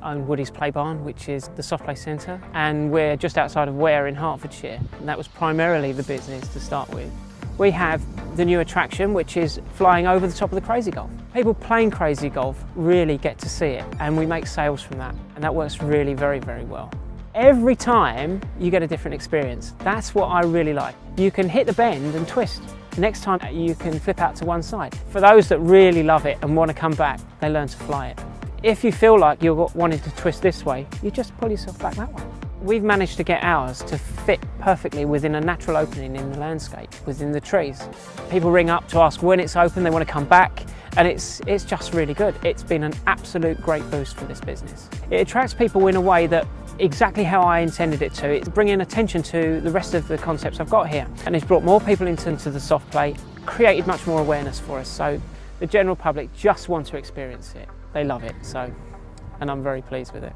own Woody's Play Barn, which is the soft play centre, and we're just outside of Ware in Hertfordshire, and that was primarily the business to start with. We have the new attraction, which is flying over the top of the Crazy Golf. People playing Crazy Golf really get to see it, and we make sales from that, and that works really very, very well. Every time you get a different experience. That's what I really like. You can hit the bend and twist. Next time you can flip out to one side. For those that really love it and want to come back, they learn to fly it. If you feel like you're wanting to twist this way, you just pull yourself back that way. We've managed to get ours to fit perfectly within a natural opening in the landscape, within the trees. People ring up to ask when it's open, they want to come back, and it's just really good. It's been an absolute great boost for this business. It attracts people in a way that exactly how I intended it to. It's bringing attention to the rest of the concepts I've got here, and it's brought more people into the soft play, created much more awareness for us, so the general public just want to experience it. They love it, and I'm very pleased with it.